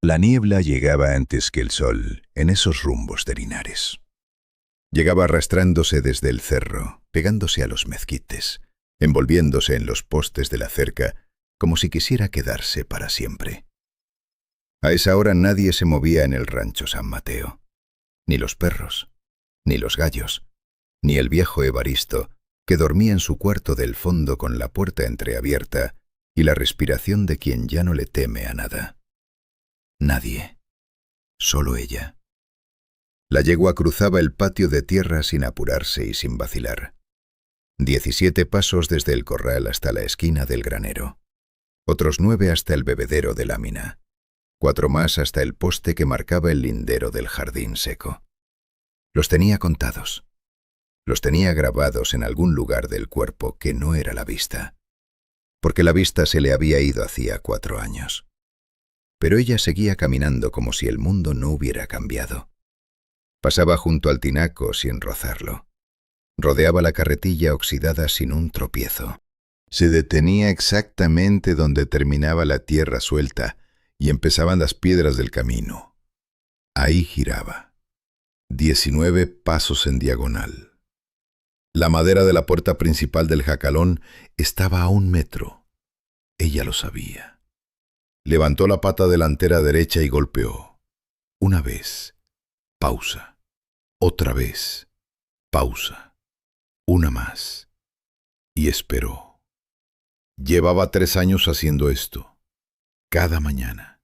La niebla llegaba antes que el sol en esos rumbos de Linares. Llegaba arrastrándose desde el cerro, pegándose a los mezquites, envolviéndose en los postes de la cerca, como si quisiera quedarse para siempre. A esa hora nadie se movía en el rancho San Mateo. Ni los perros, ni los gallos, ni el viejo Evaristo, que dormía en su cuarto del fondo con la puerta entreabierta y la respiración de quien ya no le teme a nada. Nadie. Solo ella. La yegua cruzaba el patio de tierra sin apurarse y sin vacilar. 17 pasos desde el corral hasta la esquina del granero. Otros 9 hasta el bebedero de lámina. 4 más hasta el poste que marcaba el lindero del jardín seco. Los tenía contados. Los tenía grabados en algún lugar del cuerpo que no era la vista. Porque la vista se le había ido hacía 4 años. Pero ella seguía caminando como si el mundo no hubiera cambiado. Pasaba junto al tinaco sin rozarlo. Rodeaba la carretilla oxidada sin un tropiezo. Se detenía exactamente donde terminaba la tierra suelta y empezaban las piedras del camino. Ahí giraba. 19 pasos en diagonal. La madera de la puerta principal del jacalón estaba a 1 metro. Ella lo sabía. Levantó la pata delantera derecha y golpeó. Una vez. Pausa. Otra vez. Pausa. Una más. Y esperó. Llevaba 3 años haciendo esto. Cada mañana.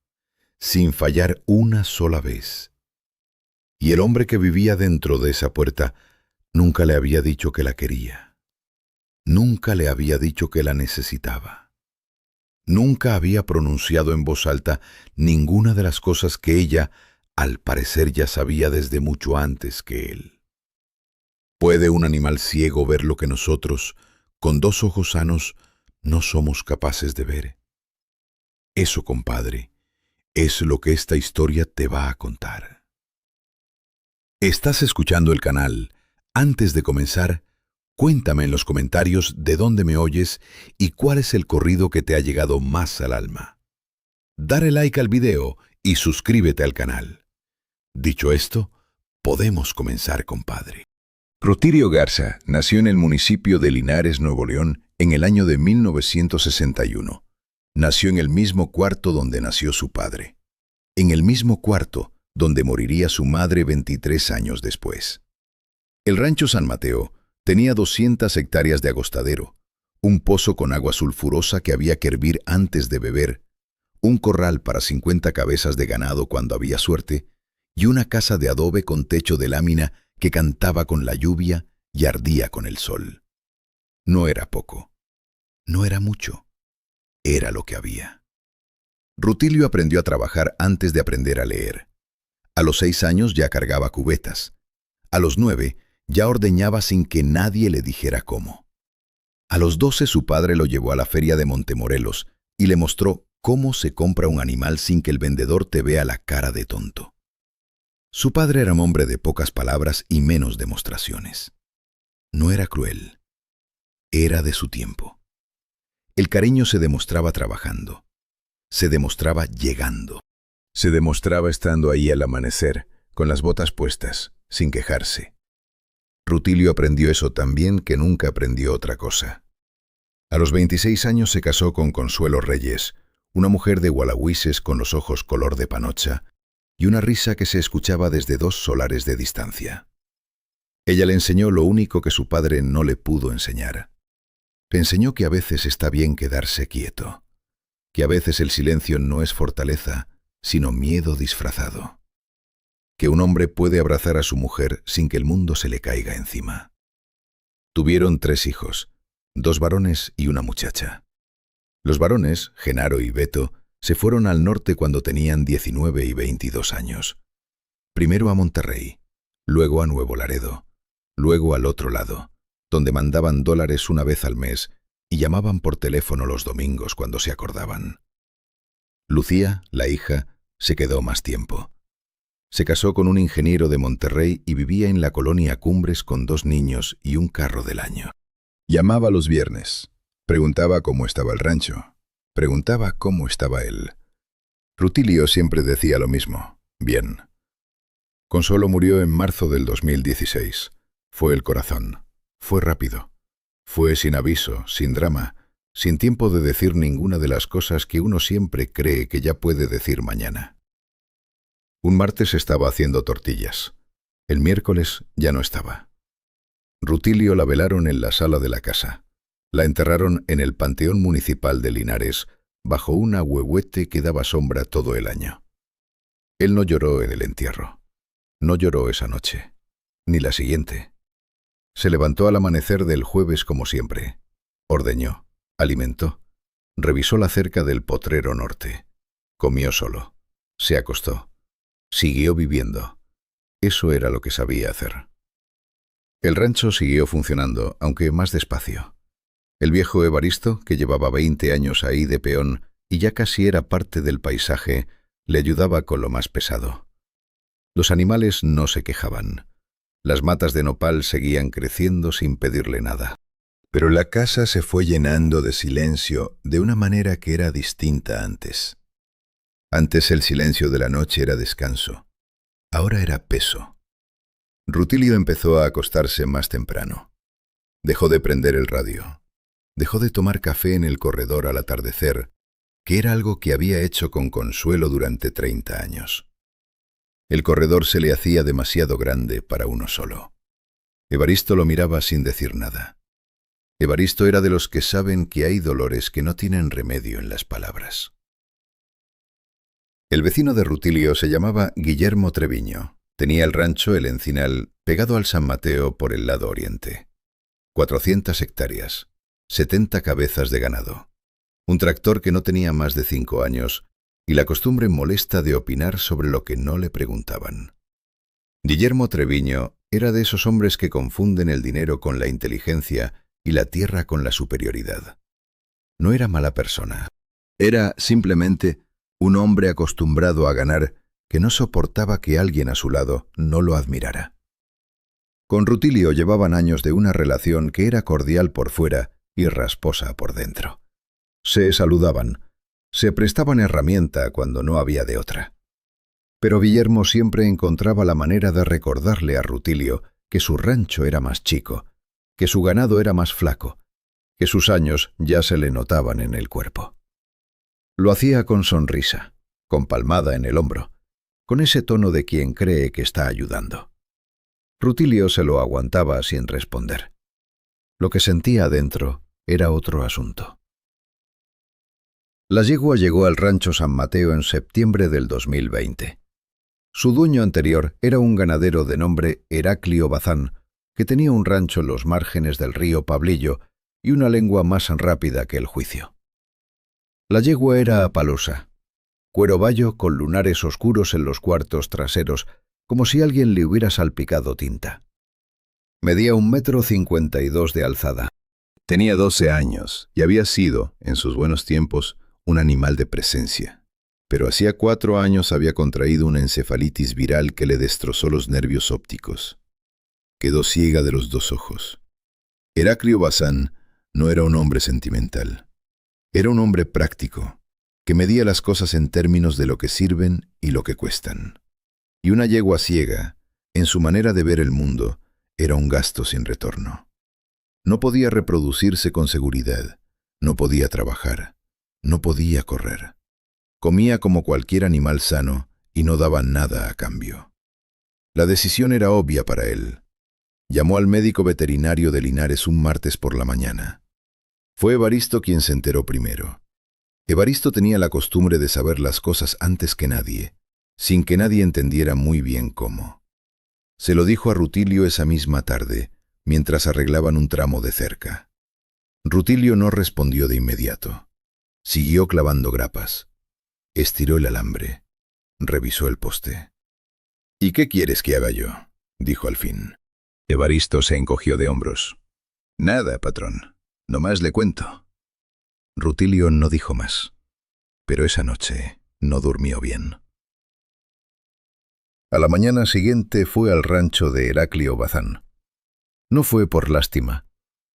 Sin fallar una sola vez. Y el hombre que vivía dentro de esa puerta nunca le había dicho que la quería. Nunca le había dicho que la necesitaba. Nunca había pronunciado en voz alta ninguna de las cosas que ella, al parecer, ya sabía desde mucho antes que él. ¿Puede un animal ciego ver lo que nosotros, con 2 ojos sanos, no somos capaces de ver? Eso, compadre, es lo que esta historia te va a contar. ¿Estás escuchando el canal? Antes de comenzar, cuéntame en los comentarios de dónde me oyes y cuál es el corrido que te ha llegado más al alma. Dale like al video y suscríbete al canal. Dicho esto, podemos comenzar, compadre. Rutilio Garza nació en el municipio de Linares, Nuevo León, en el año de 1961. Nació en el mismo cuarto donde nació su padre. En el mismo cuarto donde moriría su madre 23 años después. El rancho San Mateo tenía 200 hectáreas de agostadero, un pozo con agua sulfurosa que había que hervir antes de beber, un corral para 50 cabezas de ganado cuando había suerte, y una casa de adobe con techo de lámina que cantaba con la lluvia y ardía con el sol. No era poco. No era mucho. Era lo que había. Rutilio aprendió a trabajar antes de aprender a leer. A los 6 años ya cargaba cubetas. A los 9 ya ordeñaba sin que nadie le dijera cómo. A los 12 su padre lo llevó a la feria de Montemorelos y le mostró cómo se compra un animal sin que el vendedor te vea la cara de tonto. Su padre era un hombre de pocas palabras y menos demostraciones. No era cruel. Era de su tiempo. El cariño se demostraba trabajando. Se demostraba llegando. Se demostraba estando ahí al amanecer, con las botas puestas, sin quejarse. Rutilio aprendió eso tan bien que nunca aprendió otra cosa. A los 26 años se casó con Consuelo Reyes, una mujer de Gualahuises con los ojos color de panocha y una risa que se escuchaba desde 2 solares de distancia. Ella le enseñó lo único que su padre no le pudo enseñar. Le enseñó que a veces está bien quedarse quieto, que a veces el silencio no es fortaleza, sino miedo disfrazado. Que un hombre puede abrazar a su mujer sin que el mundo se le caiga encima. Tuvieron 3 hijos, 2 varones y una muchacha. Los varones, Genaro y Beto, se fueron al norte cuando tenían 19 y 22 años. Primero a Monterrey, luego a Nuevo Laredo, luego al otro lado, donde mandaban $1 una vez al mes y llamaban por teléfono los domingos cuando se acordaban. Lucía, la hija, se quedó más tiempo. Se casó con un ingeniero de Monterrey y vivía en la colonia Cumbres con 2 niños y un carro del año. Llamaba los viernes. Preguntaba cómo estaba el rancho. Preguntaba cómo estaba él. Rutilio siempre decía lo mismo. Bien. Consuelo murió en marzo del 2016. Fue el corazón. Fue rápido. Fue sin aviso, sin drama, sin tiempo de decir ninguna de las cosas que uno siempre cree que ya puede decir mañana. Un martes estaba haciendo tortillas. El miércoles ya no estaba. Rutilio la velaron en la sala de la casa. La enterraron en el Panteón Municipal de Linares, bajo un ahuehuete que daba sombra todo el año. Él no lloró en el entierro. No lloró esa noche, ni la siguiente. Se levantó al amanecer del jueves como siempre. Ordeñó, alimentó, revisó la cerca del potrero norte. Comió solo. Se acostó. Siguió viviendo. Eso era lo que sabía hacer. El rancho siguió funcionando, aunque más despacio. El viejo Evaristo, que llevaba 20 años ahí de peón y ya casi era parte del paisaje, le ayudaba con lo más pesado. Los animales no se quejaban. Las matas de nopal seguían creciendo sin pedirle nada. Pero la casa se fue llenando de silencio de una manera que era distinta antes. Antes el silencio de la noche era descanso. Ahora era peso. Rutilio empezó a acostarse más temprano. Dejó de prender el radio. Dejó de tomar café en el corredor al atardecer, que era algo que había hecho con Consuelo durante 30 años. El corredor se le hacía demasiado grande para uno solo. Evaristo lo miraba sin decir nada. Evaristo era de los que saben que hay dolores que no tienen remedio en las palabras. El vecino de Rutilio se llamaba Guillermo Treviño. Tenía el rancho El Encinal pegado al San Mateo por el lado oriente. 400 hectáreas, 70 cabezas de ganado, un tractor que no tenía más de 5 años y la costumbre molesta de opinar sobre lo que no le preguntaban. Guillermo Treviño era de esos hombres que confunden el dinero con la inteligencia y la tierra con la superioridad. No era mala persona. Era simplemente un hombre acostumbrado a ganar que no soportaba que alguien a su lado no lo admirara. Con Rutilio llevaban años de una relación que era cordial por fuera y rasposa por dentro. Se saludaban, se prestaban herramienta cuando no había de otra. Pero Guillermo siempre encontraba la manera de recordarle a Rutilio que su rancho era más chico, que su ganado era más flaco, que sus años ya se le notaban en el cuerpo. Lo hacía con sonrisa, con palmada en el hombro, con ese tono de quien cree que está ayudando. Rutilio se lo aguantaba sin responder. Lo que sentía adentro era otro asunto. La yegua llegó al rancho San Mateo en septiembre del 2020. Su dueño anterior era un ganadero de nombre Heraclio Bazán, que tenía un rancho en los márgenes del río Pablillo y una lengua más rápida que el juicio. La yegua era apalosa, cuero bayo con lunares oscuros en los cuartos traseros, como si alguien le hubiera salpicado tinta. Medía 1,52 m de alzada. Tenía 12 años y había sido, en sus buenos tiempos, un animal de presencia. Pero hacía 4 años había contraído una encefalitis viral que le destrozó los nervios ópticos. Quedó ciega de los 2 ojos. Heraclio Bazán no era un hombre sentimental. Era un hombre práctico, que medía las cosas en términos de lo que sirven y lo que cuestan. Y una yegua ciega, en su manera de ver el mundo, era un gasto sin retorno. No podía reproducirse con seguridad, no podía trabajar, no podía correr. Comía como cualquier animal sano y no daba nada a cambio. La decisión era obvia para él. Llamó al médico veterinario de Linares un martes por la mañana. Fue Evaristo quien se enteró primero. Evaristo tenía la costumbre de saber las cosas antes que nadie, sin que nadie entendiera muy bien cómo. Se lo dijo a Rutilio esa misma tarde, mientras arreglaban un tramo de cerca. Rutilio no respondió de inmediato. Siguió clavando grapas. Estiró el alambre. Revisó el poste. «¿Y qué quieres que haga yo?», dijo al fin. Evaristo se encogió de hombros. «Nada, patrón. Nomás le cuento». Rutilio no dijo más. Pero esa noche no durmió bien. A la mañana siguiente fue al rancho de Heraclio Bazán. No fue por lástima.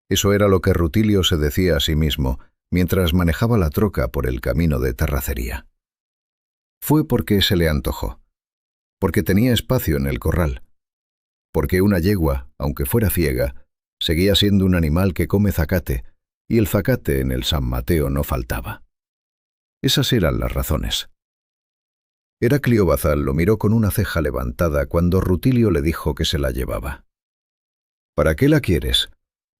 Eso era lo que Rutilio se decía a sí mismo mientras manejaba la troca por el camino de terracería. Fue porque se le antojó, porque tenía espacio en el corral, porque una yegua, aunque fuera ciega, seguía siendo un animal que come zacate, y el zacate en el San Mateo no faltaba. Esas eran las razones. Heraclio Bazal lo miró con una ceja levantada cuando Rutilio le dijo que se la llevaba. «¿Para qué la quieres?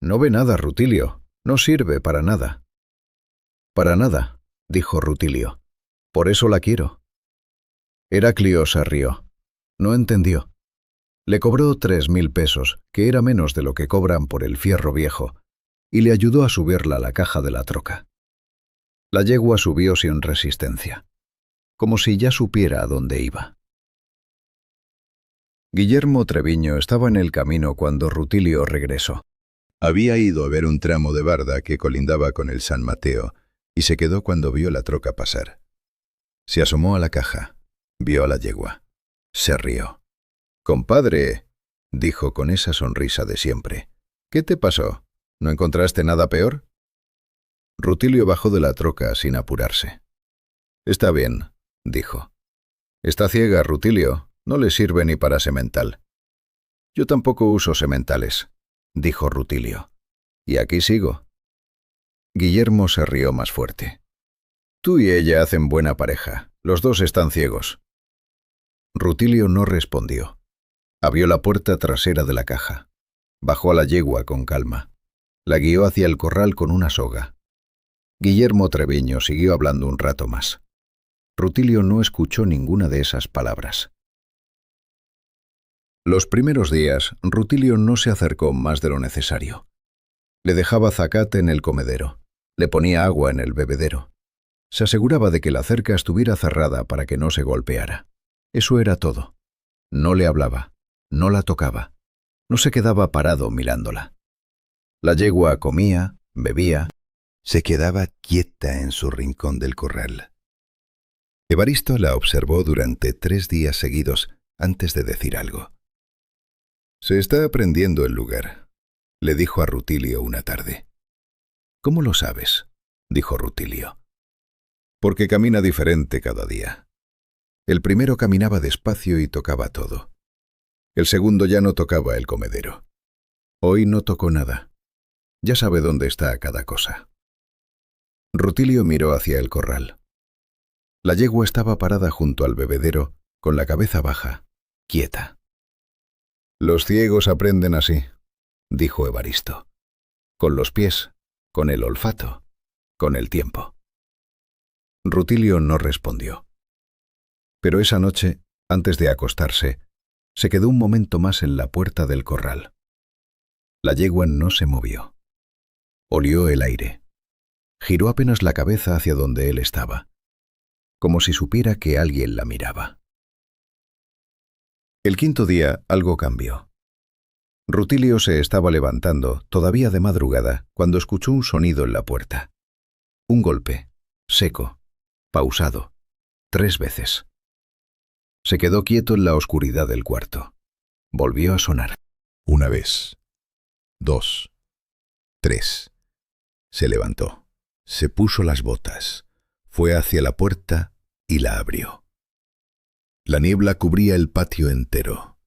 No ve nada, Rutilio. No sirve para nada». «Para nada», dijo Rutilio. «Por eso la quiero». Heraclio se rió. No entendió. Le cobró 3.000 pesos, que era menos de lo que cobran por el fierro viejo, y le ayudó a subirla a la caja de la troca. La yegua subió sin resistencia, como si ya supiera a dónde iba. Guillermo Treviño estaba en el camino cuando Rutilio regresó. Había ido a ver un tramo de barda que colindaba con el San Mateo y se quedó cuando vio la troca pasar. Se asomó a la caja, vio a la yegua. Se rió. «Compadre», dijo con esa sonrisa de siempre, «¿qué te pasó? ¿No encontraste nada peor?» Rutilio bajó de la troca sin apurarse. «Está bien», dijo. «Está ciega, Rutilio. No le sirve ni para semental». «Yo tampoco uso sementales», dijo Rutilio. «Y aquí sigo». Guillermo se rió más fuerte. «Tú y ella hacen buena pareja. Los dos están ciegos». Rutilio no respondió. Abrió la puerta trasera de la caja. Bajó a la yegua con calma. La guió hacia el corral con una soga. Guillermo Treviño siguió hablando un rato más. Rutilio no escuchó ninguna de esas palabras. Los primeros días, Rutilio no se acercó más de lo necesario. Le dejaba zacate en el comedero, le ponía agua en el bebedero. Se aseguraba de que la cerca estuviera cerrada para que no se golpeara. Eso era todo. No le hablaba, no la tocaba, no se quedaba parado mirándola. La yegua comía, bebía, se quedaba quieta en su rincón del corral. Evaristo la observó durante 3 días seguidos antes de decir algo. «Se está aprendiendo el lugar», le dijo a Rutilio una tarde. «¿Cómo lo sabes?», dijo Rutilio. «Porque camina diferente cada día. El primero caminaba despacio y tocaba todo. El segundo ya no tocaba el comedero. Hoy no tocó nada. Ya sabe dónde está cada cosa». Rutilio miró hacia el corral. La yegua estaba parada junto al bebedero, con la cabeza baja, quieta. «Los ciegos aprenden así», dijo Evaristo. «Con los pies, con el olfato, con el tiempo». Rutilio no respondió. Pero esa noche, antes de acostarse, se quedó un momento más en la puerta del corral. La yegua no se movió. Olió el aire. Giró apenas la cabeza hacia donde él estaba, como si supiera que alguien la miraba. El quinto día algo cambió. Rutilio se estaba levantando, todavía de madrugada, cuando escuchó un sonido en la puerta. Un golpe, seco, pausado, 3 veces. Se quedó quieto en la oscuridad del cuarto. Volvió a sonar. 1 vez, 2, 3. Se levantó, se puso las botas, fue hacia la puerta y la abrió. La niebla cubría el patio entero,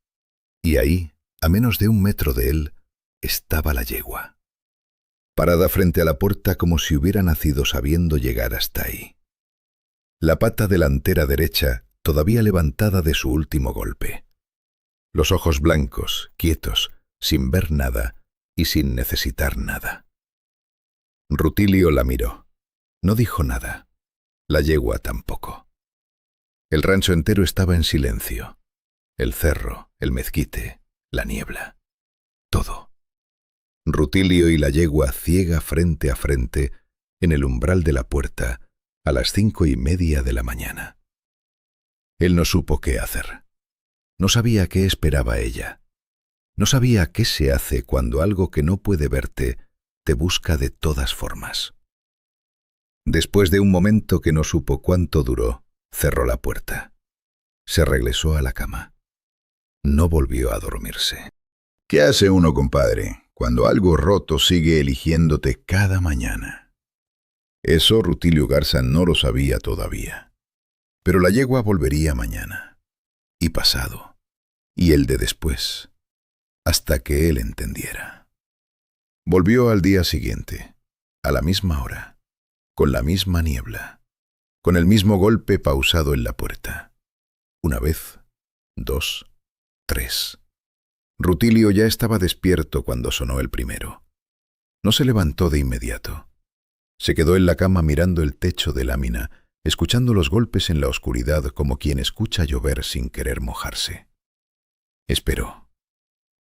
y ahí, a menos de 1 metro de él, estaba la yegua, parada frente a la puerta como si hubiera nacido sabiendo llegar hasta ahí. La pata delantera derecha todavía levantada de su último golpe. Los ojos blancos, quietos, sin ver nada y sin necesitar nada. Rutilio la miró. No dijo nada. La yegua tampoco. El rancho entero estaba en silencio. El cerro, el mezquite, la niebla. Todo. Rutilio y la yegua ciega frente a frente en el umbral de la puerta a las 5:30 de la mañana. Él no supo qué hacer. No sabía qué esperaba ella. No sabía qué se hace cuando algo que no puede verte te busca de todas formas. Después de un momento que no supo cuánto duró, cerró la puerta. Se regresó a la cama. No volvió a dormirse. ¿Qué hace uno, compadre, cuando algo roto sigue eligiéndote cada mañana? Eso Rutilio Garza no lo sabía todavía. Pero la yegua volvería mañana, y pasado, y el de después, hasta que él entendiera. Volvió al día siguiente, a la misma hora, con la misma niebla, con el mismo golpe pausado en la puerta. Una vez, 2, 3. Rutilio ya estaba despierto cuando sonó el primero. No se levantó de inmediato. Se quedó en la cama mirando el techo de lámina, escuchando los golpes en la oscuridad como quien escucha llover sin querer mojarse. Esperó.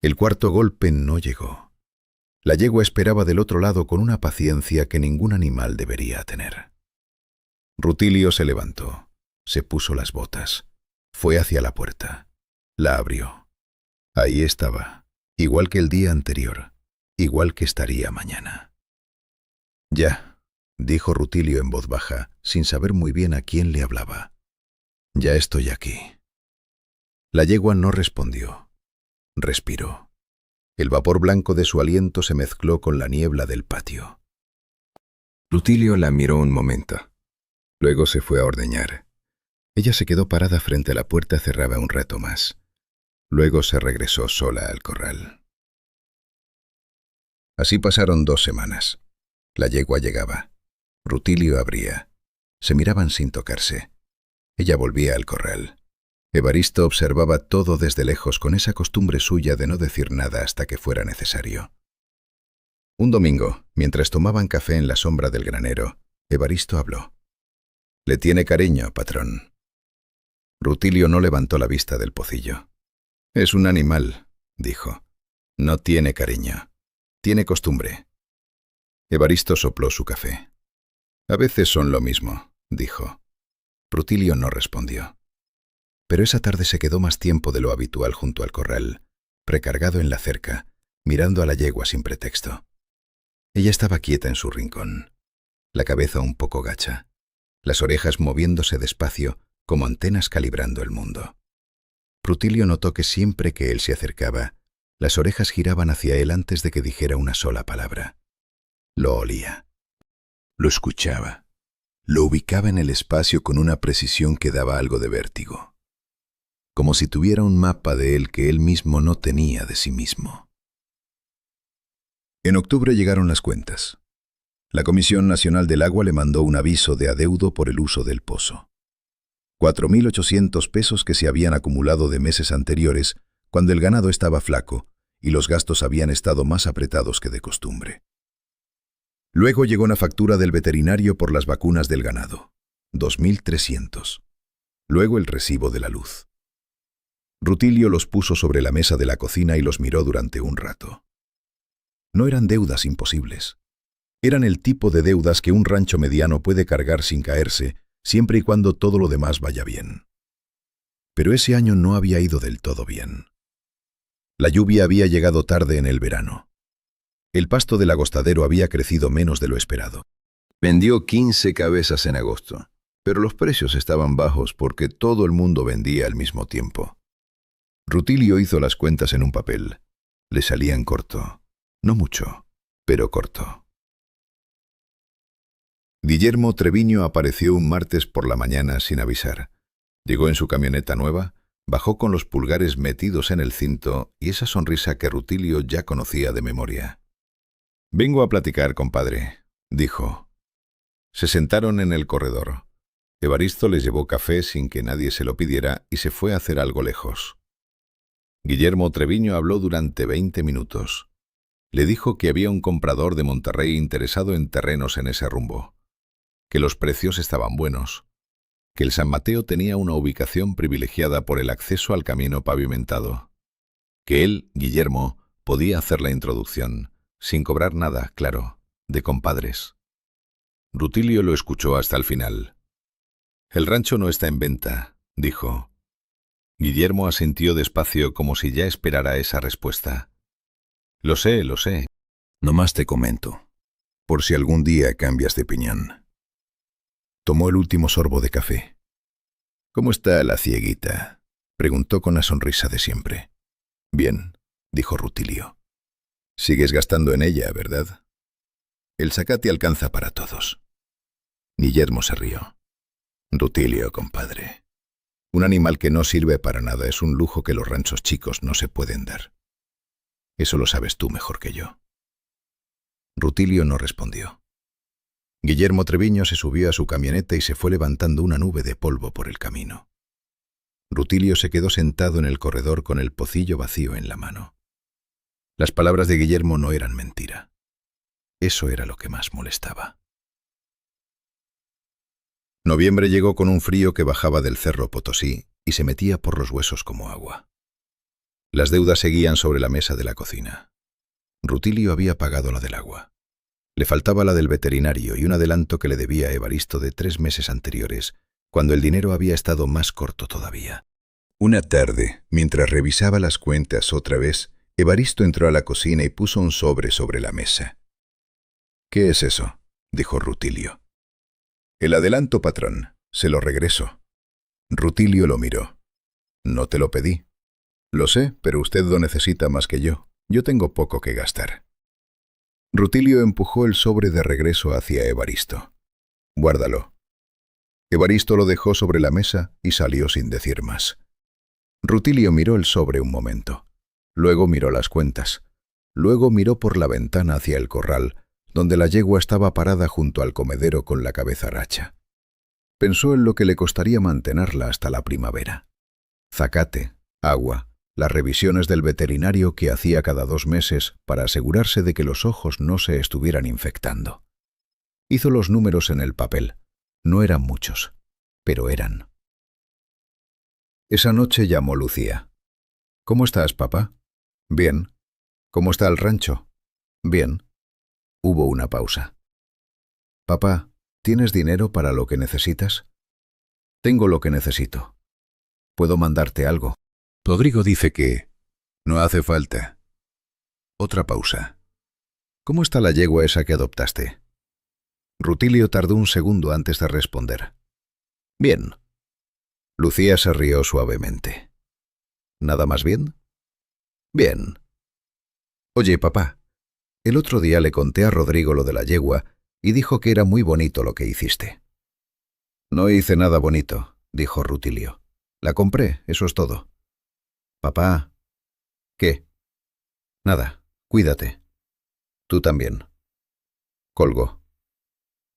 El cuarto golpe no llegó. La yegua esperaba del otro lado con una paciencia que ningún animal debería tener. Rutilio se levantó, se puso las botas, fue hacia la puerta, la abrió. Ahí estaba, igual que el día anterior, igual que estaría mañana. Ya, dijo Rutilio en voz baja, sin saber muy bien a quién le hablaba. Ya estoy aquí. La yegua no respondió. Respiró. El vapor blanco de su aliento se mezcló con la niebla del patio. Rutilio la miró un momento. Luego se fue a ordeñar. Ella se quedó parada frente a la puerta cerrada un rato más. Luego se regresó sola al corral. Así pasaron 2 semanas. La yegua llegaba. Rutilio abría. Se miraban sin tocarse. Ella volvía al corral. Evaristo observaba todo desde lejos con esa costumbre suya de no decir nada hasta que fuera necesario. Un domingo, mientras tomaban café en la sombra del granero, Evaristo habló. «Le tiene cariño, patrón». Rutilio no levantó la vista del pocillo. «Es un animal», dijo. «No tiene cariño. Tiene costumbre». Evaristo sopló su café. «A veces son lo mismo», dijo. Rutilio no respondió. Pero esa tarde se quedó más tiempo de lo habitual junto al corral, recargado en la cerca, mirando a la yegua sin pretexto. Ella estaba quieta en su rincón, la cabeza un poco gacha, las orejas moviéndose despacio como antenas calibrando el mundo. Rutilio notó que siempre que él se acercaba, las orejas giraban hacia él antes de que dijera una sola palabra. Lo olía. Lo escuchaba. Lo ubicaba en el espacio con una precisión que daba algo de vértigo. Como si tuviera un mapa de él que él mismo no tenía de sí mismo. En octubre llegaron las cuentas. La Comisión Nacional del Agua le mandó un aviso de adeudo por el uso del pozo. 4.800 pesos que se habían acumulado de meses anteriores, cuando el ganado estaba flaco y los gastos habían estado más apretados que de costumbre. Luego llegó una factura del veterinario por las vacunas del ganado, 2.300. Luego el recibo de la luz. Rutilio los puso sobre la mesa de la cocina y los miró durante un rato. No eran deudas imposibles. Eran el tipo de deudas que un rancho mediano puede cargar sin caerse, siempre y cuando todo lo demás vaya bien. Pero ese año no había ido del todo bien. La lluvia había llegado tarde en el verano. El pasto del agostadero había crecido menos de lo esperado. Vendió 15 cabezas en agosto, pero los precios estaban bajos porque todo el mundo vendía al mismo tiempo. Rutilio hizo las cuentas en un papel. Le salían corto. No mucho, pero corto. Guillermo Treviño apareció un martes por la mañana sin avisar. Llegó en su camioneta nueva, bajó con los pulgares metidos en el cinto y esa sonrisa que Rutilio ya conocía de memoria. «Vengo a platicar, compadre», dijo. Se sentaron en el corredor. Evaristo les llevó café sin que nadie se lo pidiera y se fue a hacer algo lejos. Guillermo Treviño habló durante 20 minutos. Le dijo que había un comprador de Monterrey interesado en terrenos en ese rumbo, que los precios estaban buenos, que el San Mateo tenía una ubicación privilegiada por el acceso al camino pavimentado, que él, Guillermo, podía hacer la introducción, sin cobrar nada, claro, de compadres. Rutilio lo escuchó hasta el final. «El rancho no está en venta», dijo. Guillermo asintió despacio como si ya esperara esa respuesta. Lo sé. Nomás te comento, por si algún día cambias de opinión». Tomó el último sorbo de café. «¿Cómo está la cieguita?», preguntó con la sonrisa de siempre. «Bien», dijo Rutilio. «Sigues gastando en ella, ¿verdad? El zacate alcanza para todos». Guillermo se rió. «Rutilio, compadre». Un animal que no sirve para nada es un lujo que los ranchos chicos no se pueden dar. Eso lo sabes tú mejor que yo. Rutilio no respondió. Guillermo Treviño se subió a su camioneta y se fue levantando una nube de polvo por el camino. Rutilio se quedó sentado en el corredor con el pocillo vacío en la mano. Las palabras de Guillermo no eran mentira. Eso era lo que más molestaba. Noviembre llegó con un frío que bajaba del Cerro Potosí y se metía por los huesos como agua. Las deudas seguían sobre la mesa de la cocina. Rutilio había pagado la del agua. Le faltaba la del veterinario y un adelanto que le debía a Evaristo de 3 meses anteriores, cuando el dinero había estado más corto todavía. Una tarde, mientras revisaba las cuentas otra vez, Evaristo entró a la cocina y puso un sobre la mesa. «¿Qué es eso?», dijo Rutilio. «El adelanto, patrón. Se lo regreso». Rutilio lo miró. «No te lo pedí». «Lo sé, pero usted lo necesita más que yo. Yo tengo poco que gastar». Rutilio empujó el sobre de regreso hacia Evaristo. «Guárdalo». Evaristo lo dejó sobre la mesa y salió sin decir más. Rutilio miró el sobre un momento. Luego miró las cuentas. Luego miró por la ventana hacia el corral, donde la yegua estaba parada junto al comedero con la cabeza racha. Pensó en lo que le costaría mantenerla hasta la primavera. Zacate, agua, las revisiones del veterinario que hacía cada 2 meses para asegurarse de que los ojos no se estuvieran infectando. Hizo los números en el papel. No eran muchos, pero eran. Esa noche llamó Lucía. «¿Cómo estás, papá?» «Bien». «¿Cómo está el rancho?» «Bien». Hubo una pausa. «Papá, ¿tienes dinero para lo que necesitas?» «Tengo lo que necesito. ¿Puedo mandarte algo?» Rodrigo dice que no hace falta. Otra pausa. «¿Cómo está la yegua esa que adoptaste?» Rutilio tardó un segundo antes de responder. «Bien». Lucía se rió suavemente. «¿Nada más bien?» «Bien». «Oye, papá, el otro día le conté a Rodrigo lo de la yegua y dijo que era muy bonito lo que hiciste». «No hice nada bonito», dijo Rutilio. «La compré, eso es todo». «Papá». «¿Qué?» «Nada, cuídate». «Tú también». Colgó.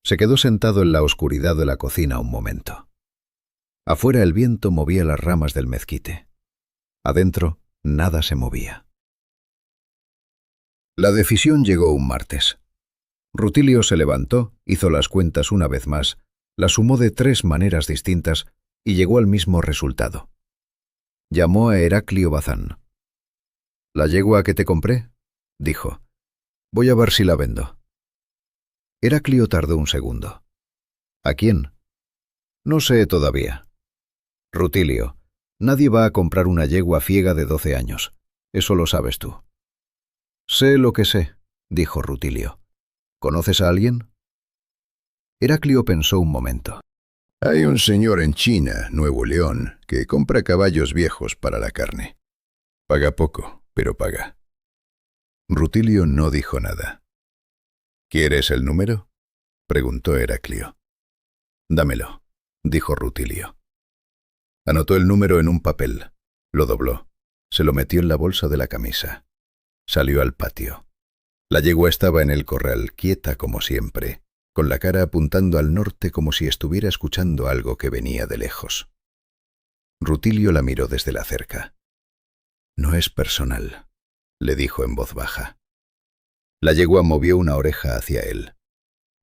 Se quedó sentado en la oscuridad de la cocina un momento. Afuera el viento movía las ramas del mezquite. Adentro nada se movía. La decisión llegó un martes. Rutilio se levantó, hizo las cuentas una vez más, las sumó de 3 maneras distintas y llegó al mismo resultado. Llamó a Heraclio Bazán. «¿La yegua que te compré?», dijo. «Voy a ver si la vendo». Heraclio tardó un segundo. «¿A quién?» «No sé todavía». «Rutilio, nadie va a comprar una yegua fiega de 12 años. Eso lo sabes tú». «Sé lo que sé», dijo Rutilio. «¿Conoces a alguien?» Heraclio pensó un momento. «Hay un señor en China, Nuevo León, que compra caballos viejos para la carne. Paga poco, pero paga». Rutilio no dijo nada. «¿Quieres el número?», preguntó Heraclio. «Dámelo», dijo Rutilio. Anotó el número en un papel, lo dobló, se lo metió en la bolsa de la camisa. Salió al patio. La yegua estaba en el corral, quieta como siempre, con la cara apuntando al norte como si estuviera escuchando algo que venía de lejos. Rutilio la miró desde la cerca. «No es personal», le dijo en voz baja. La yegua movió una oreja hacia él.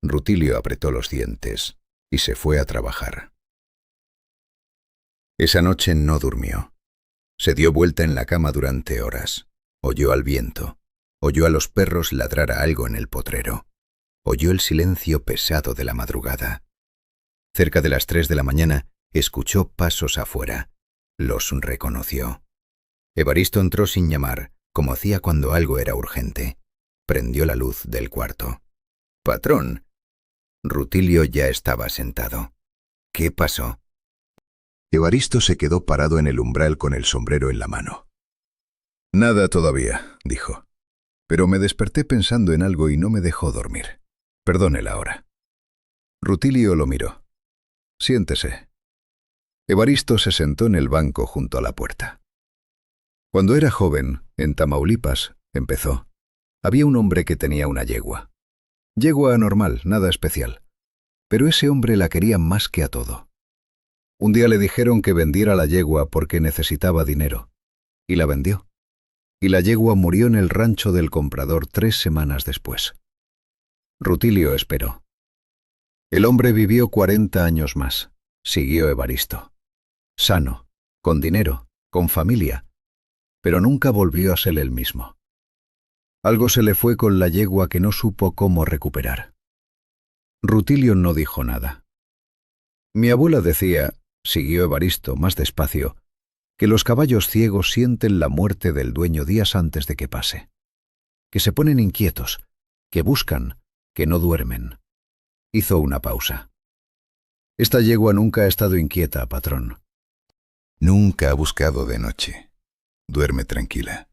Rutilio apretó los dientes y se fue a trabajar. Esa noche no durmió. Se dio vuelta en la cama durante horas. Oyó al viento. Oyó a los perros ladrar a algo en el potrero. Oyó el silencio pesado de la madrugada. Cerca de las 3 de la mañana, escuchó pasos afuera. Los reconoció. Evaristo entró sin llamar, como hacía cuando algo era urgente. Prendió la luz del cuarto. «Patrón». Rutilio ya estaba sentado. «¿Qué pasó?». Evaristo se quedó parado en el umbral con el sombrero en la mano. «Nada todavía», dijo. «Pero me desperté pensando en algo y no me dejó dormir. Perdone la hora». Rutilio lo miró. «Siéntese». Evaristo se sentó en el banco junto a la puerta. Cuando era joven, en Tamaulipas, empezó. Había un hombre que tenía una yegua. Yegua normal, nada especial. Pero ese hombre la quería más que a todo. Un día le dijeron que vendiera la yegua porque necesitaba dinero. Y la vendió. Y la yegua murió en el rancho del comprador 3 semanas después. Rutilio esperó. El hombre vivió 40 años más. Siguió Evaristo. Sano, con dinero, con familia. Pero nunca volvió a ser el mismo. Algo se le fue con la yegua que no supo cómo recuperar. Rutilio no dijo nada. Mi abuela decía, siguió Evaristo más despacio, que los caballos ciegos sienten la muerte del dueño días antes de que pase. Que se ponen inquietos, que buscan, que no duermen. Hizo una pausa. Esta yegua nunca ha estado inquieta, patrón. Nunca ha buscado de noche. Duerme tranquila.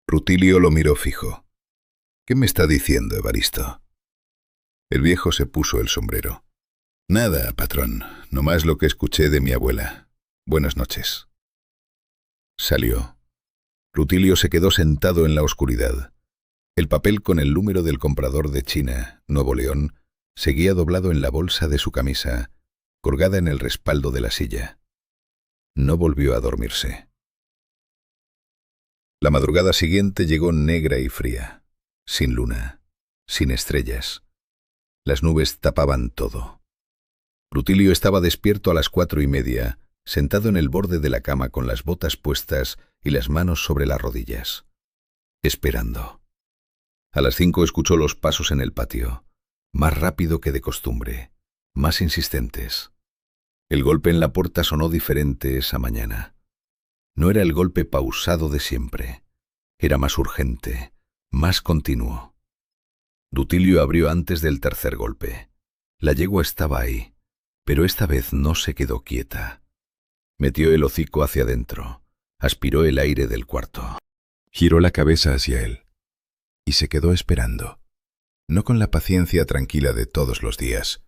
Rutilio lo miró fijo. ¿Qué me está diciendo, Evaristo? El viejo se puso el sombrero. Nada, patrón, nomás lo que escuché de mi abuela. Buenas noches. Salió. Rutilio se quedó sentado en la oscuridad. El papel con el número del comprador de China, Nuevo León, seguía doblado en la bolsa de su camisa, colgada en el respaldo de la silla. No volvió a dormirse. La madrugada siguiente llegó negra y fría, sin luna, sin estrellas. Las nubes tapaban todo. Rutilio estaba despierto a las 4:30, sentado en el borde de la cama con las botas puestas y las manos sobre las rodillas, esperando. A las 5 escuchó los pasos en el patio, más rápido que de costumbre, más insistentes. El golpe en la puerta sonó diferente esa mañana. No era el golpe pausado de siempre. Era más urgente, más continuo. Rutilio abrió antes del tercer golpe. La yegua estaba ahí, pero esta vez no se quedó quieta. Metió el hocico hacia adentro, aspiró el aire del cuarto. Giró la cabeza hacia él y se quedó esperando, no con la paciencia tranquila de todos los días,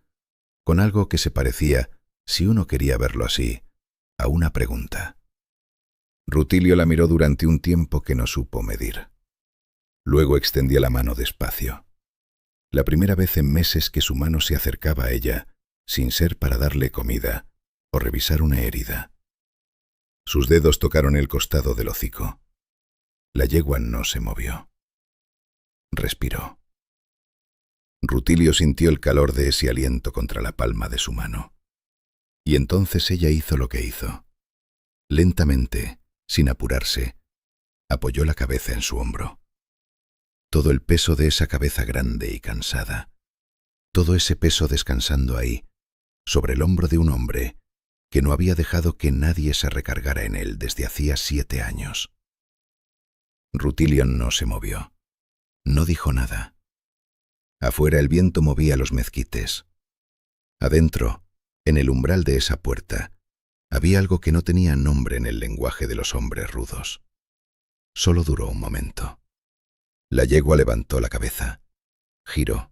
con algo que se parecía, si uno quería verlo así, a una pregunta. Rutilio la miró durante un tiempo que no supo medir. Luego extendía la mano despacio. La primera vez en meses que su mano se acercaba a ella, sin ser para darle comida o revisar una herida. Sus dedos tocaron el costado del hocico. La yegua no se movió. Respiró. Rutilio sintió el calor de ese aliento contra la palma de su mano. Y entonces ella hizo lo que hizo. Lentamente, sin apurarse, apoyó la cabeza en su hombro. Todo el peso de esa cabeza grande y cansada, todo ese peso descansando ahí, sobre el hombro de un hombre que no había dejado que nadie se recargara en él desde hacía 7 años. Rutilio no se movió, no dijo nada. Afuera el viento movía los mezquites. Adentro, en el umbral de esa puerta, había algo que no tenía nombre en el lenguaje de los hombres rudos. Solo duró un momento. La yegua levantó la cabeza, giró.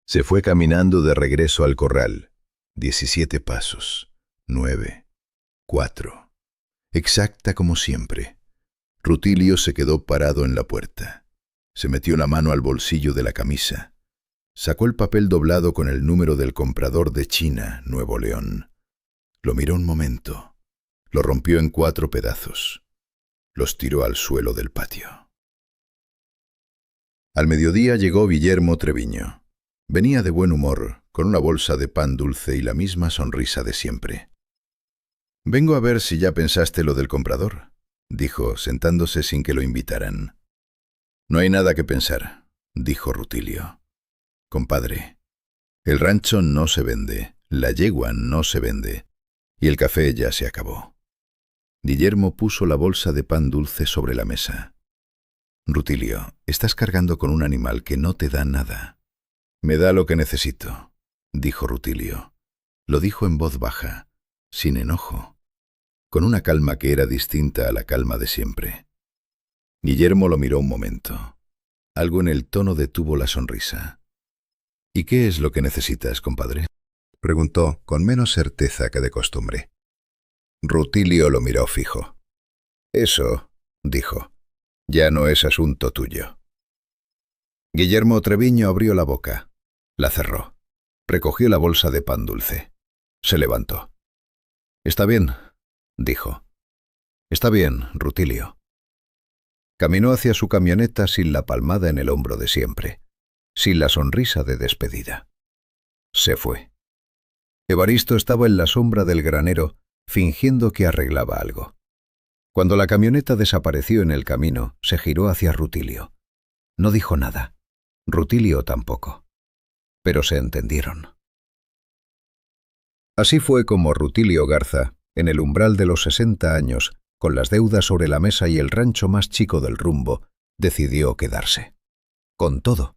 Se fue caminando de regreso al corral. 17 pasos, 9, 4. Exacta como siempre. Rutilio se quedó parado en la puerta. Se metió la mano al bolsillo de la camisa. Sacó el papel doblado con el número del comprador de China, Nuevo León. Lo miró un momento. Lo rompió en 4 pedazos. Los tiró al suelo del patio. Al mediodía llegó Guillermo Treviño. Venía de buen humor, con una bolsa de pan dulce y la misma sonrisa de siempre. «Vengo a ver si ya pensaste lo del comprador», dijo, sentándose sin que lo invitaran. «No hay nada que pensar», dijo Rutilio. «Compadre, el rancho no se vende, la yegua no se vende, y el café ya se acabó». Guillermo puso la bolsa de pan dulce sobre la mesa. «Rutilio, estás cargando con un animal que no te da nada». «Me da lo que necesito», dijo Rutilio. Lo dijo en voz baja, sin enojo, con una calma que era distinta a la calma de siempre. Guillermo lo miró un momento. Algo en el tono detuvo la sonrisa. «¿Y qué es lo que necesitas, compadre?» preguntó con menos certeza que de costumbre. Rutilio lo miró fijo. Eso, dijo, ya no es asunto tuyo. Guillermo Treviño abrió la boca, la cerró, recogió la bolsa de pan dulce, se levantó. Está bien, dijo. Está bien, Rutilio. Caminó hacia su camioneta sin la palmada en el hombro de siempre, sin la sonrisa de despedida. Se fue. Evaristo estaba en la sombra del granero, fingiendo que arreglaba algo. Cuando la camioneta desapareció en el camino, se giró hacia Rutilio. No dijo nada. Rutilio tampoco. Pero se entendieron. Así fue como Rutilio Garza, en el umbral de los 60 años, con las deudas sobre la mesa y el rancho más chico del rumbo, decidió quedarse. Con todo,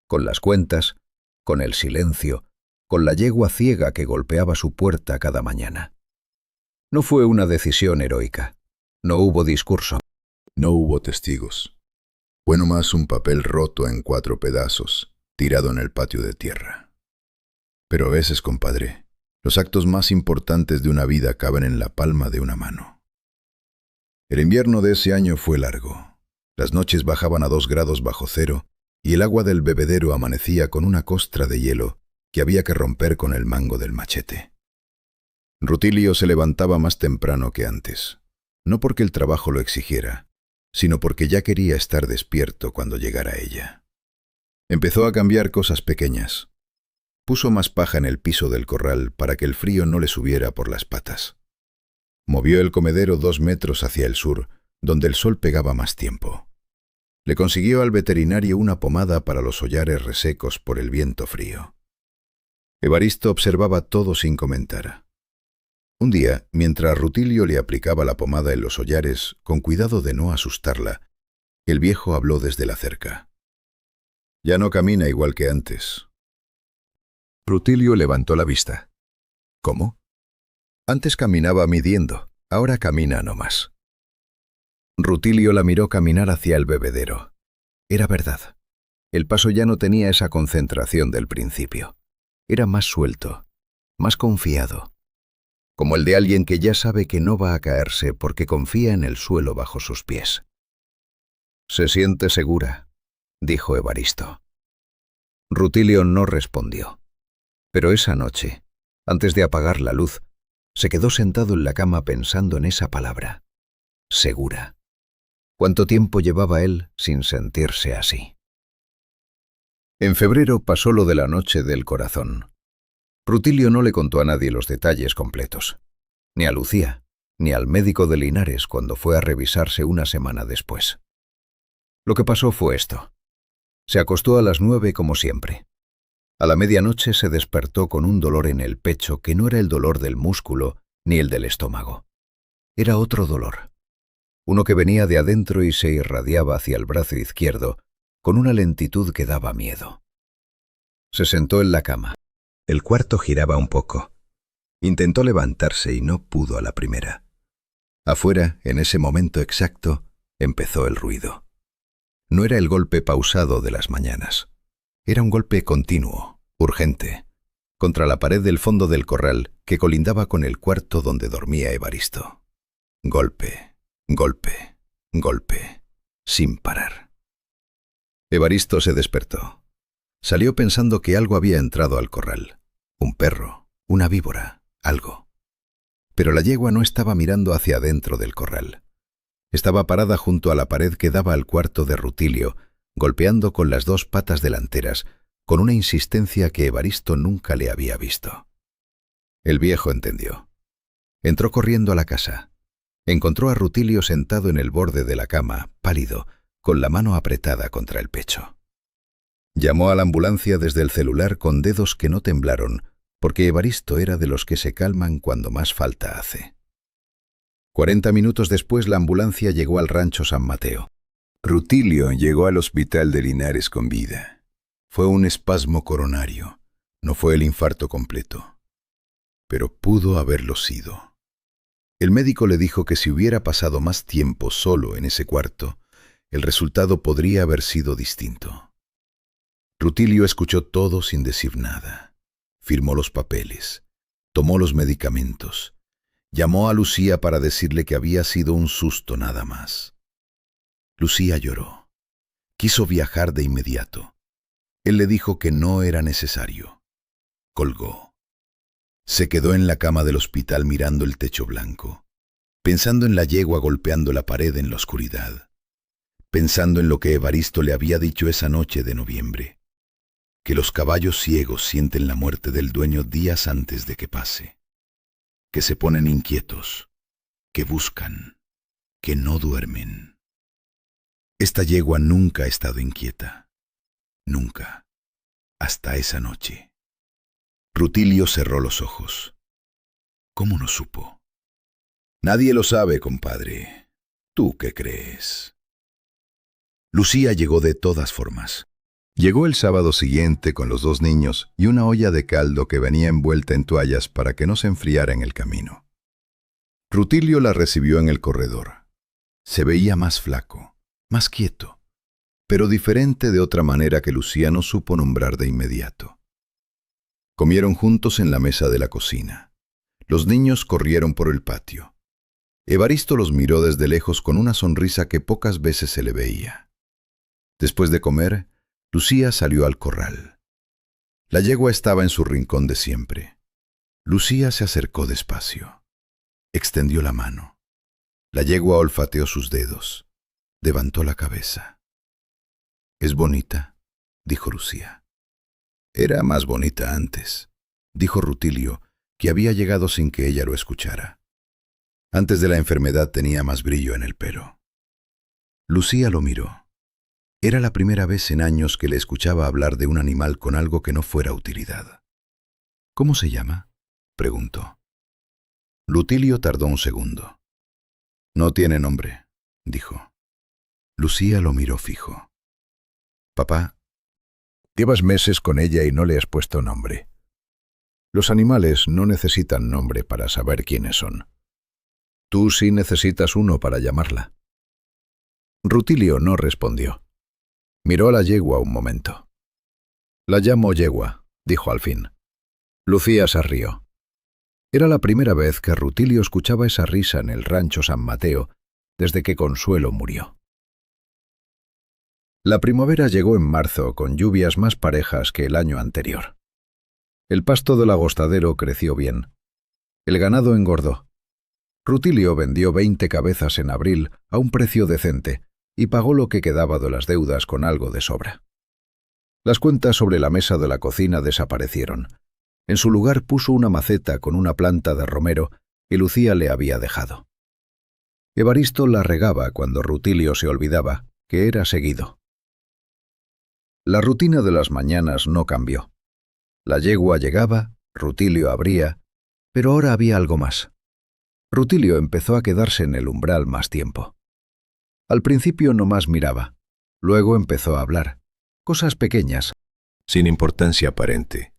con las cuentas, con el silencio, con la yegua ciega que golpeaba su puerta cada mañana. No fue una decisión heroica. No hubo discurso. No hubo testigos. Fue nomás un papel roto en 4 pedazos, tirado en el patio de tierra. Pero a veces, compadre, los actos más importantes de una vida caben en la palma de una mano. El invierno de ese año fue largo. Las noches bajaban a 2 grados bajo cero y el agua del bebedero amanecía con una costra de hielo que había que romper con el mango del machete. Rutilio se levantaba más temprano que antes, no porque el trabajo lo exigiera, sino porque ya quería estar despierto cuando llegara ella. Empezó a cambiar cosas pequeñas. Puso más paja en el piso del corral para que el frío no le subiera por las patas. Movió el comedero 2 metros hacia el sur, donde el sol pegaba más tiempo. Le consiguió al veterinario una pomada para los hollares resecos por el viento frío. Evaristo observaba todo sin comentar. Un día, mientras Rutilio le aplicaba la pomada en los hollares, con cuidado de no asustarla, el viejo habló desde la cerca. Ya no camina igual que antes. Rutilio levantó la vista. ¿Cómo? Antes caminaba midiendo, ahora camina no más. Rutilio la miró caminar hacia el bebedero. Era verdad. El paso ya no tenía esa concentración del principio. Era más suelto, más confiado. Como el de alguien que ya sabe que no va a caerse porque confía en el suelo bajo sus pies. «Se siente segura», dijo Evaristo. Rutilio no respondió. Pero esa noche, antes de apagar la luz, se quedó sentado en la cama pensando en esa palabra. Segura. ¿Cuánto tiempo llevaba él sin sentirse así? En febrero pasó lo de la noche del corazón. Rutilio no le contó a nadie los detalles completos, ni a Lucía, ni al médico de Linares cuando fue a revisarse una semana después. Lo que pasó fue esto. Se acostó a las 9 como siempre. A la medianoche se despertó con un dolor en el pecho que no era el dolor del músculo ni el del estómago. Era otro dolor. Uno que venía de adentro y se irradiaba hacia el brazo izquierdo con una lentitud que daba miedo. Se sentó en la cama. El cuarto giraba un poco. Intentó levantarse y no pudo a la primera. Afuera, en ese momento exacto, empezó el ruido. No era el golpe pausado de las mañanas. Era un golpe continuo, urgente, contra la pared del fondo del corral que colindaba con el cuarto donde dormía Evaristo. Golpe, golpe, golpe, sin parar. Evaristo se despertó. Salió pensando que algo había entrado al corral. Un perro, una víbora, algo. Pero la yegua no estaba mirando hacia adentro del corral. Estaba parada junto a la pared que daba al cuarto de Rutilio, golpeando con las 2 patas delanteras, con una insistencia que Evaristo nunca le había visto. El viejo entendió. Entró corriendo a la casa. Encontró a Rutilio sentado en el borde de la cama, pálido, con la mano apretada contra el pecho. Llamó a la ambulancia desde el celular con dedos que no temblaron, porque Evaristo era de los que se calman cuando más falta hace. 40 minutos después la ambulancia llegó al rancho San Mateo. Rutilio llegó al hospital de Linares con vida. Fue un espasmo coronario, no fue el infarto completo. Pero pudo haberlo sido. El médico le dijo que si hubiera pasado más tiempo solo en ese cuarto, el resultado podría haber sido distinto. Rutilio escuchó todo sin decir nada. firmó los papeles, tomó los medicamentos, llamó a Lucía para decirle que había sido un susto nada más. Lucía lloró. Quiso viajar de inmediato. Él le dijo que no era necesario. Colgó. Se quedó en la cama del hospital mirando el techo blanco, pensando en la yegua golpeando la pared en la oscuridad, pensando en lo que Evaristo le había dicho esa noche de noviembre, que los caballos ciegos sienten la muerte del dueño días antes de que pase, que se ponen inquietos, que buscan, que no duermen. Esta yegua nunca ha estado inquieta, nunca, hasta esa noche. Rutilio cerró los ojos. ¿Cómo no supo? Nadie lo sabe, compadre. ¿Tú qué crees? Lucía llegó de todas formas. Llegó el sábado siguiente con los 2 niños y una olla de caldo que venía envuelta en toallas para que no se enfriara en el camino. Rutilio la recibió en el corredor. Se veía más flaco, más quieto, pero diferente de otra manera que Lucía no supo nombrar de inmediato. Comieron juntos en la mesa de la cocina. Los niños corrieron por el patio. Evaristo los miró desde lejos con una sonrisa que pocas veces se le veía. Después de comer, Lucía salió al corral. La yegua estaba en su rincón de siempre. Lucía se acercó despacio. Extendió la mano. La yegua olfateó sus dedos. Levantó la cabeza. «¿Es bonita?», dijo Lucía. «Era más bonita antes», dijo Rutilio, que había llegado sin que ella lo escuchara. Antes de la enfermedad tenía más brillo en el pelo. Lucía lo miró. Era la primera vez en años que le escuchaba hablar de un animal con algo que no fuera utilidad. «¿Cómo se llama?», preguntó. Rutilio tardó un segundo. «No tiene nombre», dijo. Lucía lo miró fijo. «Papá, llevas meses con ella y no le has puesto nombre. Los animales no necesitan nombre para saber quiénes son. Tú sí necesitas uno para llamarla». Rutilio no respondió. Miró a la yegua un momento. «La llamo yegua», dijo al fin. Lucía se rió. Era la primera vez que Rutilio escuchaba esa risa en el rancho San Mateo desde que Consuelo murió. La primavera llegó en marzo con lluvias más parejas que el año anterior. El pasto del agostadero creció bien. El ganado engordó. Rutilio vendió 20 cabezas en abril a un precio decente y pagó lo que quedaba de las deudas con algo de sobra. Las cuentas sobre la mesa de la cocina desaparecieron. En su lugar puso una maceta con una planta de romero que Lucía le había dejado. Evaristo la regaba cuando Rutilio se olvidaba, que era seguido. La rutina de las mañanas no cambió. La yegua llegaba, Rutilio abría, pero ahora había algo más. Rutilio empezó a quedarse en el umbral más tiempo. Al principio nomás miraba, luego empezó a hablar, cosas pequeñas, sin importancia aparente.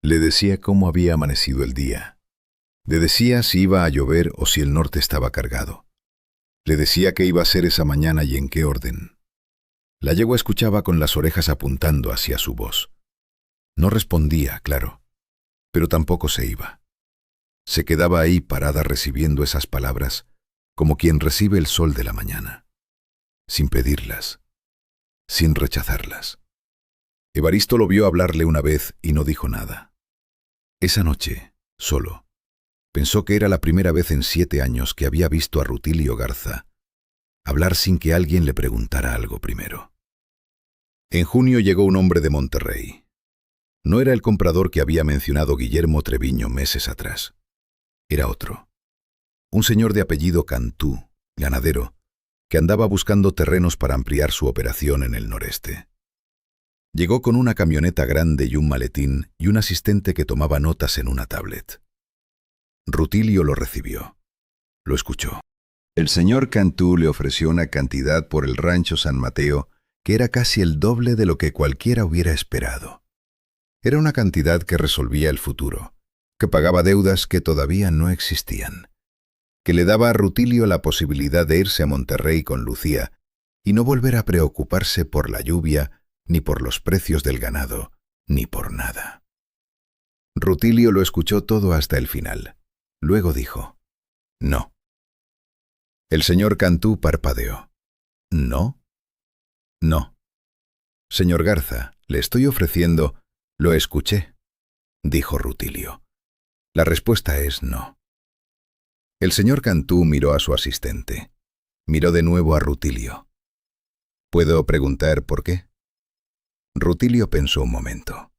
Le decía cómo había amanecido el día. Le decía si iba a llover o si el norte estaba cargado. Le decía qué iba a hacer esa mañana y en qué orden. La yegua escuchaba con las orejas apuntando hacia su voz. No respondía, claro, pero tampoco se iba. Se quedaba ahí parada recibiendo esas palabras como quien recibe el sol de la mañana, sin pedirlas, sin rechazarlas. Evaristo lo vio hablarle una vez y no dijo nada. Esa noche, solo, pensó que era la primera vez en 7 años que había visto a Rutilio Garza hablar sin que alguien le preguntara algo primero. En junio llegó un hombre de Monterrey. No era el comprador que había mencionado Guillermo Treviño meses atrás. Era otro. Un señor de apellido Cantú, ganadero, que andaba buscando terrenos para ampliar su operación en el noreste. Llegó con una camioneta grande y un maletín y un asistente que tomaba notas en una tablet. Rutilio lo recibió. Lo escuchó. El señor Cantú le ofreció una cantidad por el rancho San Mateo que era casi el doble de lo que cualquiera hubiera esperado. Era una cantidad que resolvía el futuro, que pagaba deudas que todavía no existían, que le daba a Rutilio la posibilidad de irse a Monterrey con Lucía y no volver a preocuparse por la lluvia, ni por los precios del ganado, ni por nada. Rutilio lo escuchó todo hasta el final. Luego dijo: «No». El señor Cantú parpadeó. «¿No?» «No. Señor Garza, le estoy ofreciendo...». «Lo escuché», dijo Rutilio. «La respuesta es no». El señor Cantú miró a su asistente. Miró de nuevo a Rutilio. «¿Puedo preguntar por qué?». Rutilio pensó un momento.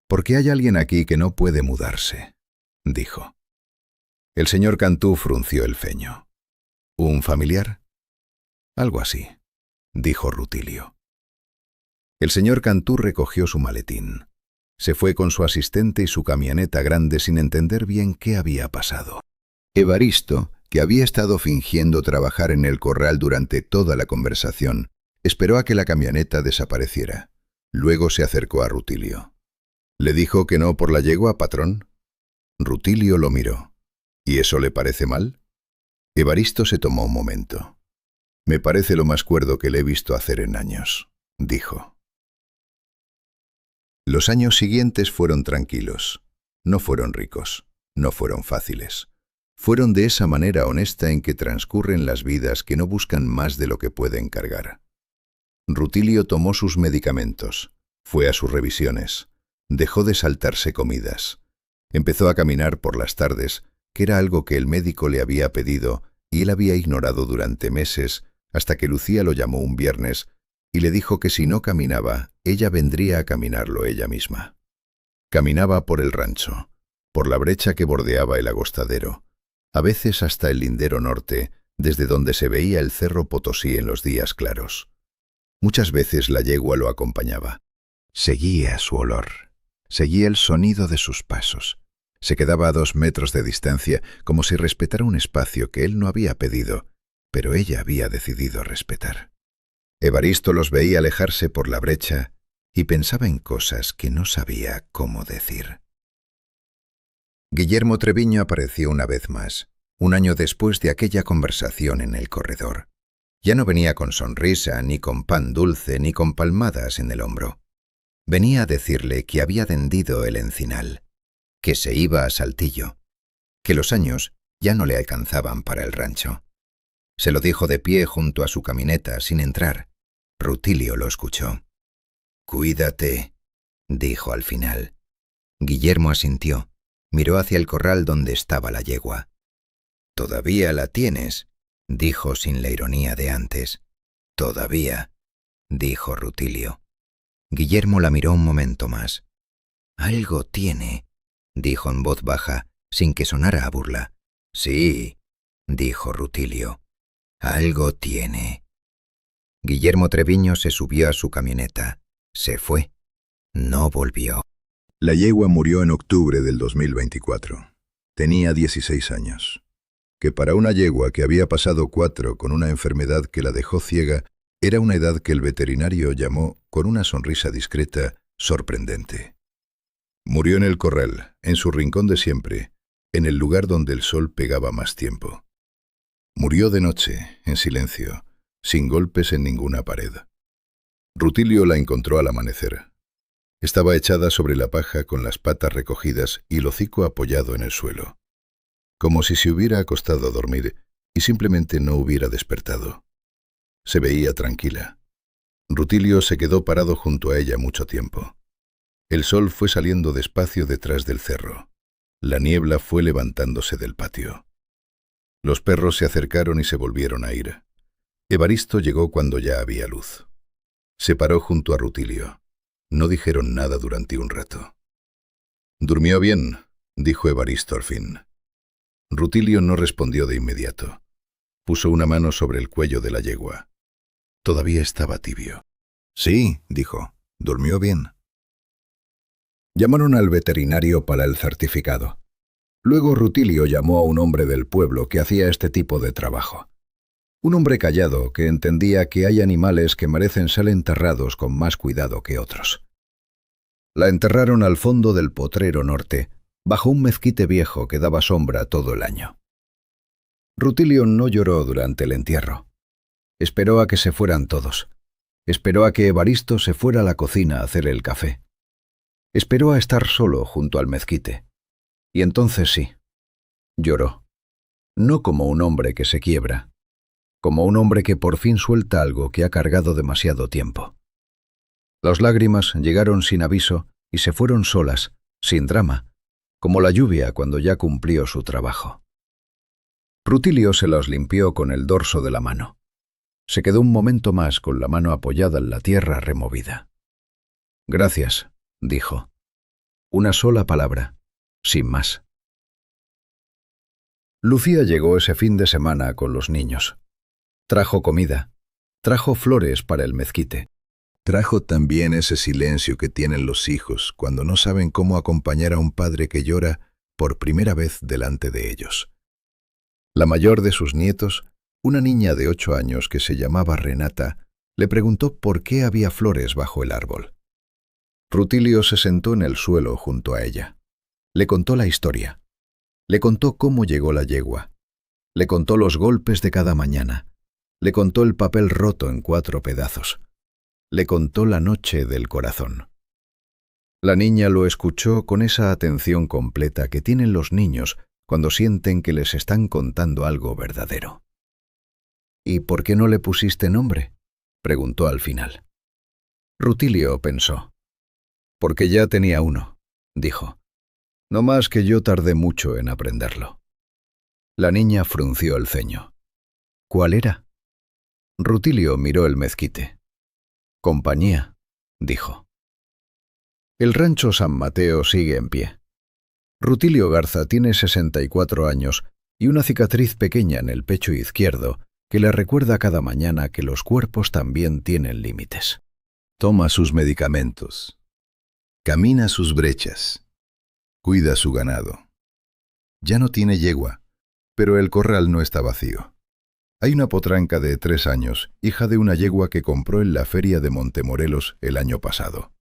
«Porque hay alguien aquí que no puede mudarse», dijo. El señor Cantú frunció el ceño. «¿Un familiar?». «Algo así», dijo Rutilio. El señor Cantú recogió su maletín. Se fue con su asistente y su camioneta grande sin entender bien qué había pasado. Evaristo, que había estado fingiendo trabajar en el corral durante toda la conversación, esperó a que la camioneta desapareciera. Luego se acercó a Rutilio. «¿Le dijo que no por la yegua, patrón?». Rutilio lo miró. «¿Y eso le parece mal?». Evaristo se tomó un momento. «Me parece lo más cuerdo que le he visto hacer en años», dijo. Los años siguientes fueron tranquilos. No fueron ricos. No fueron fáciles. Fueron de esa manera honesta en que transcurren las vidas que no buscan más de lo que pueden cargar. Rutilio tomó sus medicamentos, fue a sus revisiones, dejó de saltarse comidas. Empezó a caminar por las tardes, que era algo que el médico le había pedido y él había ignorado durante meses, hasta que Lucía lo llamó un viernes y le dijo que si no caminaba, ella vendría a caminarlo ella misma. Caminaba por el rancho, por la brecha que bordeaba el agostadero, a veces hasta el lindero norte, desde donde se veía el Cerro Potosí en los días claros. Muchas veces la yegua lo acompañaba. Seguía su olor, seguía el sonido de sus pasos. Se quedaba a 2 metros de distancia, como si respetara un espacio que él no había pedido, pero ella había decidido respetar. Evaristo los veía alejarse por la brecha y pensaba en cosas que no sabía cómo decir. Guillermo Treviño apareció una vez más, un año después de aquella conversación en el corredor. Ya no venía con sonrisa, ni con pan dulce, ni con palmadas en el hombro. Venía a decirle que había vendido el encinal, que se iba a Saltillo, que los años ya no le alcanzaban para el rancho. Se lo dijo de pie junto a su camioneta, sin entrar. Rutilio lo escuchó. «Cuídate», dijo al final. Guillermo asintió. Miró hacia el corral donde estaba la yegua. «¿Todavía la tienes?», dijo sin la ironía de antes. «Todavía», dijo Rutilio. Guillermo la miró un momento más. «Algo tiene», dijo en voz baja, sin que sonara a burla. «Sí», dijo Rutilio. «Algo tiene». Guillermo Treviño se subió a su camioneta. Se fue. No volvió. La yegua murió en octubre del 2024. Tenía 16 años. Que para una yegua que había pasado 4 con una enfermedad que la dejó ciega, era una edad que el veterinario llamó, con una sonrisa discreta, sorprendente. Murió en el corral, en su rincón de siempre, en el lugar donde el sol pegaba más tiempo. Murió de noche, en silencio, sin golpes en ninguna pared. Rutilio la encontró al amanecer. Estaba echada sobre la paja con las patas recogidas y el hocico apoyado en el suelo, como si se hubiera acostado a dormir y simplemente no hubiera despertado. Se veía tranquila. Rutilio se quedó parado junto a ella mucho tiempo. El sol fue saliendo despacio detrás del cerro. La niebla fue levantándose del patio. Los perros se acercaron y se volvieron a ir. Evaristo llegó cuando ya había luz. Se paró junto a Rutilio. No dijeron nada durante un rato. «¿Durmió bien?», dijo Evaristo al fin. Rutilio no respondió de inmediato. Puso una mano sobre el cuello de la yegua. Todavía estaba tibio. «Sí», dijo, «durmió bien». Llamaron al veterinario para el certificado. Luego Rutilio llamó a un hombre del pueblo que hacía este tipo de trabajo. Un hombre callado que entendía que hay animales que merecen ser enterrados con más cuidado que otros. La enterraron al fondo del potrero norte, bajo un mezquite viejo que daba sombra todo el año. Rutilio no lloró durante el entierro. Esperó a que se fueran todos. Esperó a que Evaristo se fuera a la cocina a hacer el café. Esperó a estar solo junto al mezquite. Y entonces sí, lloró. No como un hombre que se quiebra, como un hombre que por fin suelta algo que ha cargado demasiado tiempo. Las lágrimas llegaron sin aviso y se fueron solas, sin drama, como la lluvia cuando ya cumplió su trabajo. Rutilio se las limpió con el dorso de la mano. Se quedó un momento más con la mano apoyada en la tierra removida. «Gracias», dijo. Una sola palabra, sin más. Lucía llegó ese fin de semana con los niños. Trajo comida, trajo flores para el mezquite. Trajo también ese silencio que tienen los hijos cuando no saben cómo acompañar a un padre que llora por primera vez delante de ellos. La mayor de sus nietos, una niña de 8 años que se llamaba Renata, le preguntó por qué había flores bajo el árbol. Rutilio se sentó en el suelo junto a ella. Le contó la historia. Le contó cómo llegó la yegua. Le contó los golpes de cada mañana. Le contó el papel roto en 4 pedazos. Le contó la noche del corazón. La niña lo escuchó con esa atención completa que tienen los niños cuando sienten que les están contando algo verdadero. «¿Y por qué no le pusiste nombre?», preguntó al final. Rutilio pensó. «Porque ya tenía uno», dijo. «No más que yo tardé mucho en aprenderlo». La niña frunció el ceño. «¿Cuál era?». Rutilio miró el mezquite. «Compañía», dijo. El rancho San Mateo sigue en pie. Rutilio Garza tiene 64 años y una cicatriz pequeña en el pecho izquierdo que le recuerda cada mañana que los cuerpos también tienen límites. Toma sus medicamentos. Camina sus brechas. Cuida su ganado. Ya no tiene yegua, pero el corral no está vacío. Hay una potranca de 3 años, hija de una yegua que compró en la feria de Montemorelos el año pasado.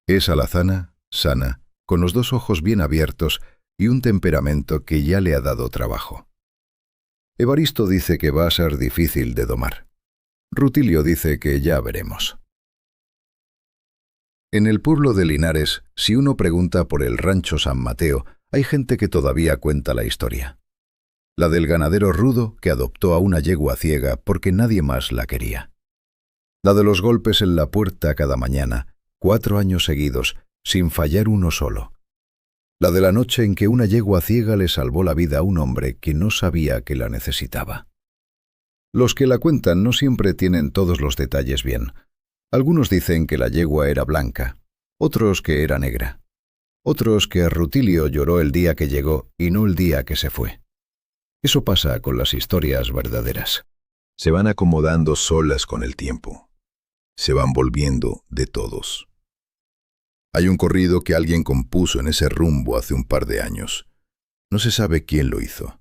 Es alazana, sana, con los 2 ojos bien abiertos y un temperamento que ya le ha dado trabajo. Evaristo dice que va a ser difícil de domar. Rutilio dice que ya veremos. En el pueblo de Linares, si uno pregunta por el rancho San Mateo, hay gente que todavía cuenta la historia. La del ganadero rudo que adoptó a una yegua ciega porque nadie más la quería. La de los golpes en la puerta cada mañana, 4 años seguidos, sin fallar uno solo. La de la noche en que una yegua ciega le salvó la vida a un hombre que no sabía que la necesitaba. Los que la cuentan no siempre tienen todos los detalles bien. Algunos dicen que la yegua era blanca, otros que era negra, otros que Rutilio lloró el día que llegó y no el día que se fue. Eso pasa con las historias verdaderas. Se van acomodando solas con el tiempo. Se van volviendo de todos. Hay un corrido que alguien compuso en ese rumbo hace un par de años. No se sabe quién lo hizo.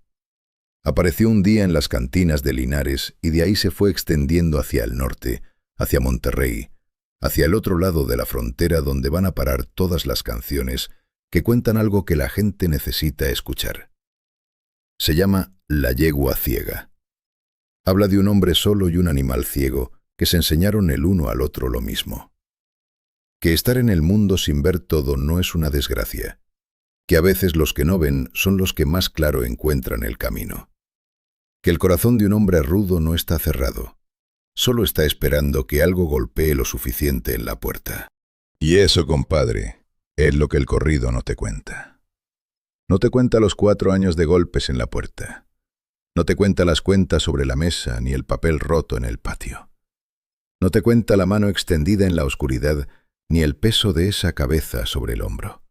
Apareció un día en las cantinas de Linares y de ahí se fue extendiendo hacia el norte, hacia Monterrey, hacia el otro lado de la frontera donde van a parar todas las canciones que cuentan algo que la gente necesita escuchar. Se llama La yegua ciega. Habla de un hombre solo y un animal ciego que se enseñaron el uno al otro lo mismo. Que estar en el mundo sin ver todo no es una desgracia. Que a veces los que no ven son los que más claro encuentran el camino. Que el corazón de un hombre rudo no está cerrado. Solo está esperando que algo golpee lo suficiente en la puerta. Y eso, compadre, es lo que el corrido no te cuenta. No te cuenta los 4 años de golpes en la puerta. No te cuenta las cuentas sobre la mesa ni el papel roto en el patio. No te cuenta la mano extendida en la oscuridad ni el peso de esa cabeza sobre el hombro.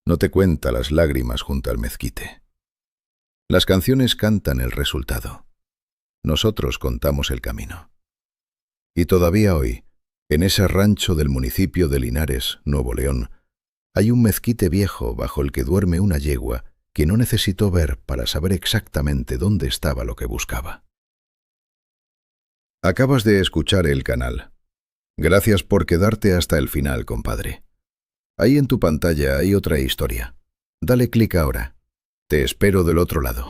No te cuenta las lágrimas junto al mezquite. Las canciones cantan el resultado. Nosotros contamos el camino. Y todavía hoy, en ese rancho del municipio de Linares, Nuevo León, hay un mezquite viejo bajo el que duerme una yegua que no necesitó ver para saber exactamente dónde estaba lo que buscaba. Acabas de escuchar el canal. Gracias por quedarte hasta el final, compadre. Ahí en tu pantalla hay otra historia. Dale clic ahora. Te espero del otro lado.